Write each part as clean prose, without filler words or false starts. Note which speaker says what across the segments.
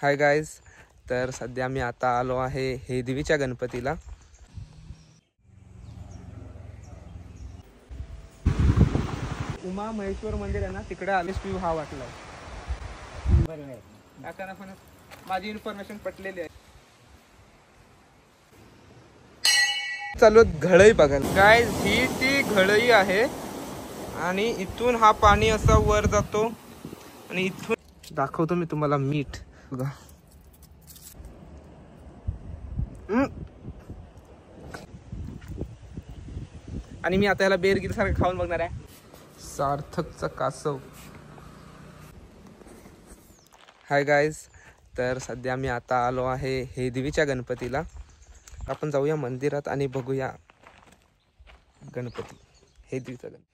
Speaker 1: Hi guys, तर सध्या मी आता आलो आहे हेदवीच्या गणपतीला. उमा महेश्वर मंदिर आहे ना, तिकडे आलेच व्ह्यू हा वाटलाय. बरोबर, पण माझी इन्फॉर्मेशन पटलेली आहे. चालू घळई बघायला. गाईज, ही ती घळई आहे आणि इथून हा पाणी असा वर जातो आणि इथून दाखवतो मी तुम्हाला मीठ बघा. आणि मी आता याला बेरगिरी सारखं खाऊन बघणार आहे. सार्थकचा कासव. हाय गाईज, तर सध्या मी आता आलो आहे हेदवीच्या गणपतीला. आपण जाऊया मंदिरात आणि बघूया गणपती, हेदवीचा गणपती.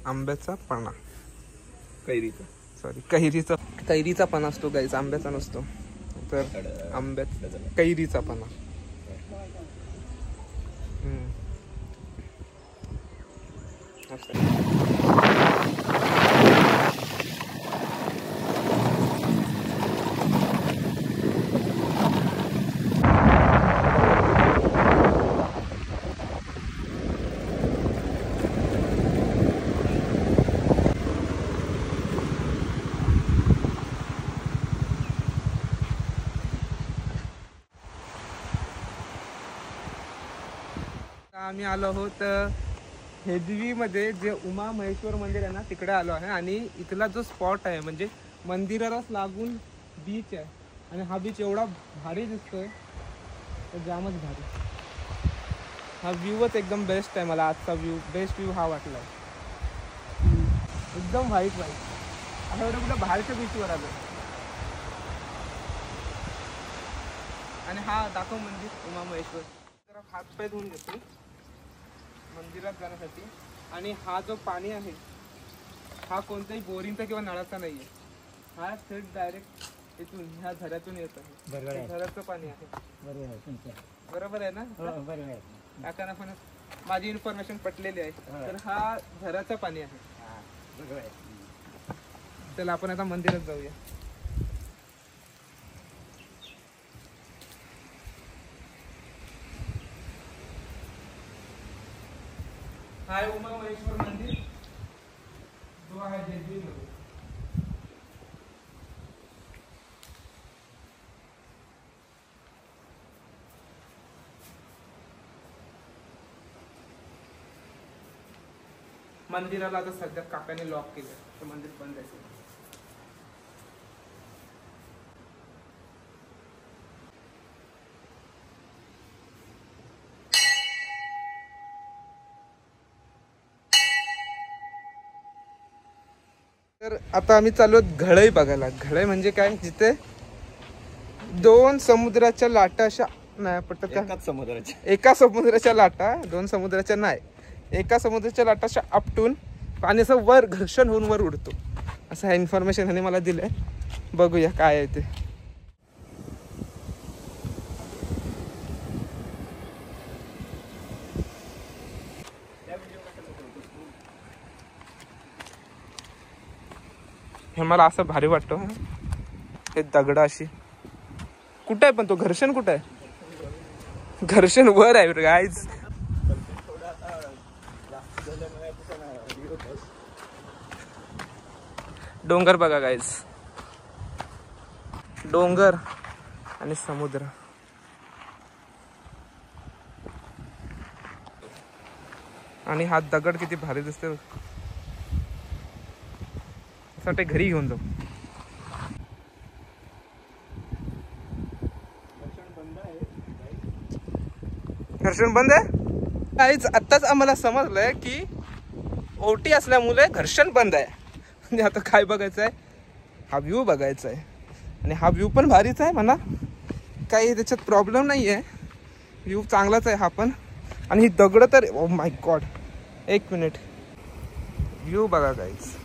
Speaker 1: आंब्याचा पाना, कैरीचा पाना असतो गाईज, आंब्याचा नसतो. तर आंब्याचा कैरीचा पाना. आम्ही आलो आहोत हेदवी मध्ये, जे उमा महेश्वर मंदिर आहे ना, तिकडे आलो आहे. आणि इथला जो स्पॉट आहे म्हणजे मंदिरालाच लागून बीच आहे आणि हा बीच एवढा भारी दिसतोय, तर जामच भारी. हा व्ह्यूच एकदम बेस्ट आहे. मला आजचा बेस्ट व्ह्यू हा वाटला. एकदम व्हाईट आता एवढं कुठं बाहेरच्या बीचवर आलो. आणि हा दाखव मंदिर उमा महेश्वर. जरा हात पाय धुवून घेतो मंदिरात जाण्यासाठी. आणि हा जो पाणी आहे हा कोणत्याही बोरिंगचा किंवा नळाचा नाही आहे. हा थेट डायरेक्ट इथून ह्या झऱ्यातून येत आहे. झऱ्याचं पाणी आहे. बरोबर आहे ना? काकांना पण माझी इन्फॉर्मेशन पटलेली आहे. तर हा झऱ्याचं पाणी आहे. चला आपण आता मंदिरात जाऊया. हाय उमा महेश्वर मंदिर जो आहे हेदवी मध्ये. मंदिराला आता सध्या काकाने लॉक केलं, तर मंदिर बंद आहे. तर आता आम्ही चाललो घळई बघायला. घळई म्हणजे काय? जिथे दोन समुद्राच्या लाटा अशा नाही पटत का? एका समुद्राच्या लाटा, दोन समुद्राच्या नाही, एका समुद्राच्या लाटा अशा आपटून पाणी असं वर घर्षण होऊन वर उडतो, असं ह्या इन्फॉर्मेशन ह्याने मला दिलंय. बघूया काय आहे ते. हे मला असं भारी वाटतं. हे दगड अशी कुठं आहे, पण तो घर्षण कुठं आहे? घर्षण वर आहे गाईज. डोंगर बघा गाईज, डोंगर आणि समुद्र. आणि हा दगड किती भारी दिसतो. असं वाटतं घरी घेऊन जाऊ. घर्षण बंद आहे काहीच. आत्ताच आम्हाला समजलंय की ओटी असल्यामुळे घर्षण बंद आहे. म्हणजे आता काय बघायचं आहे, हा व्ह्यू बघायचा आहे. आणि हा व्ह्यू पण भारीच आहे म्हणा, काही त्याच्यात प्रॉब्लेम नाही आहे. व्ह्यू चांगलाच आहे हा पण. आणि ही दगड तर ओ माय गॉड, एक मिनिट, व्ह्यू बघा गाईज.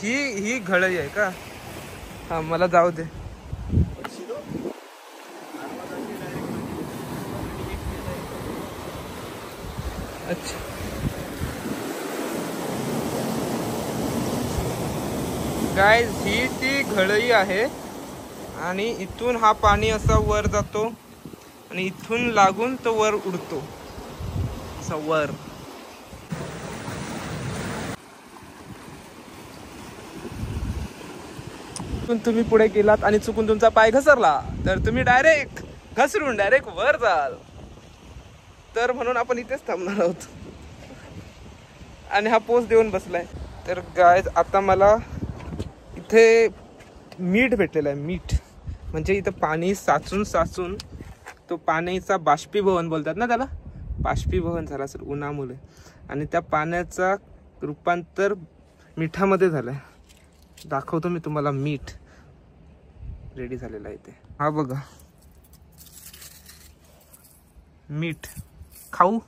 Speaker 1: ही घळई आहे का? हा मला जाऊ दे. अच्छा, गाईज ही ती घळई आहे. आणि इथून हा पाणी असा वर जातो आणि इथून लागून तो वर उडतो असा वर. तुम्ही पुढे गेलात आणि चुकून तुमचा पाय घसरला तर तुम्ही डायरेक्ट घसरून डायरेक्ट वर जाल. तर म्हणून आपण इथेच थांबणार आहोत. आणि हा पोस्ट देऊन बसलाय. तर गाईज आता मला इथे मीठ भेटलेलं आहे. मीठ म्हणजे इथं पाणी साचून साचून तो पाण्याचा बाष्पीभवन बोलतात ना त्याला, बाष्पीभवन झाला असेल उन्हामुळे. आणि त्या पाण्याचा रूपांतर मिठामध्ये झालंय. दाखवतो मी तुम्हाला. मीठ रेडी झालेलं आहे इथे. हा बघा मीठ. खाऊ?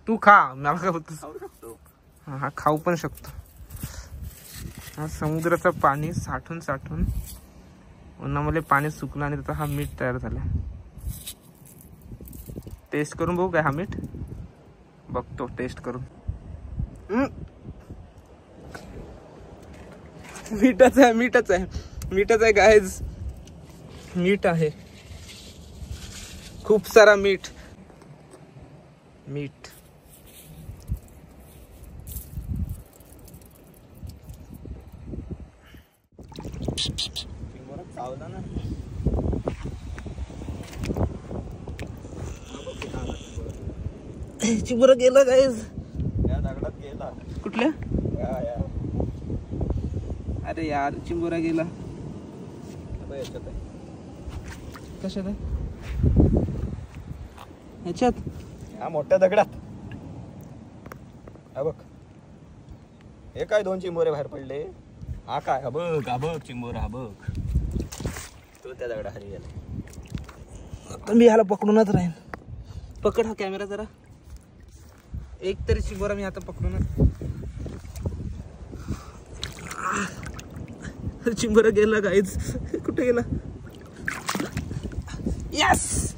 Speaker 1: तू खा, मला काय होतं. खाऊ शकतो. हा खाऊ पण शकतो. हा समुद्राचं पाणी साठून साठून उन्हामुळे पाणी सुकलं आणि त्याचा हा मीठ तयार झाला. टेस्ट करून बघू काय हा मीठ. बघतो टेस्ट करून. मीठच आहे, मीठच आहे, मीठच आहे गाईज. मीठ आहे, खूप सारा मीठ. मीठ चिमुरा गेला गाईज.
Speaker 2: या दगडात गेला.
Speaker 1: कुठल्या?
Speaker 2: या
Speaker 1: अरे यार चिमुरा गेला.
Speaker 2: याच्यात आहे.
Speaker 1: कशात आहे? ह्याच्यात?
Speaker 2: या मोठ्या दगडात. हा बघ, हे काय 2 चिंबोरे बाहेर पडले. हा काय, हा बघ, हा बघ चिंबोरा, हा बघ. तो त्या दगडा खाली गेला.
Speaker 1: आता मी ह्याला पकडूनच राहीन. पकड हा कॅमेरा जरा. एक तरी चिंबोरा मी आता पकडूनच. चिंबोरा गेला गाईज. कुठे गेला? यस,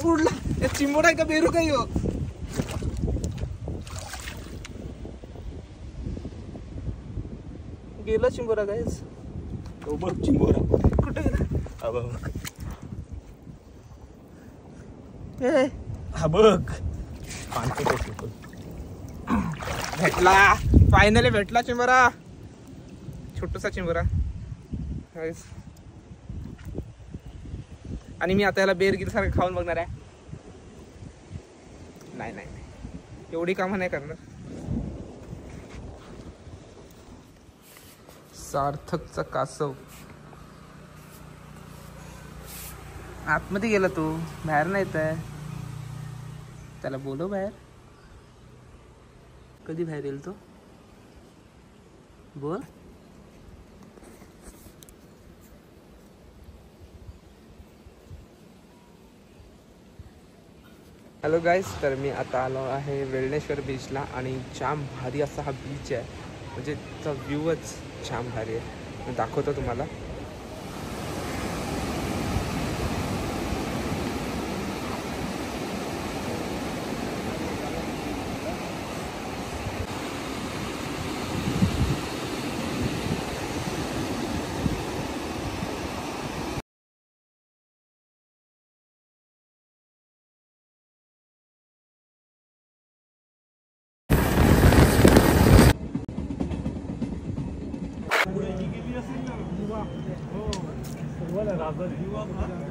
Speaker 1: उडला. चिंबोरा का बेरू काही हो. गेला चिंबोरा गाईज.
Speaker 2: तो बघ चिंबोरा
Speaker 1: कुठे गेला?
Speaker 2: हा बघ,
Speaker 1: ए
Speaker 2: हा बघ.
Speaker 1: भेटला, फायनली भेटला चिंबोरा. छोटूसा चिंबोरा. आणि मी आता याला बेरगिरी सारखं खाऊन बघणार आहे. नाही नाही नाही, एवढी कामं नाही करणार. सार्थकचा कासव आतमध्ये गेला. तो बाहेर नाही येत आहे. त्याला बोलव बाहेर. कधी बाहेर येईल तो? बोल. हॅलो गाईज, तर मी आता आलो आहे वेळणेश्वर बीचला. आणि जाम भारी असा हा बीच आहे. म्हणजे त्याचा व्ह्यूच जाम भारी आहे. मी दाखवतो तुम्हाला.
Speaker 2: जागर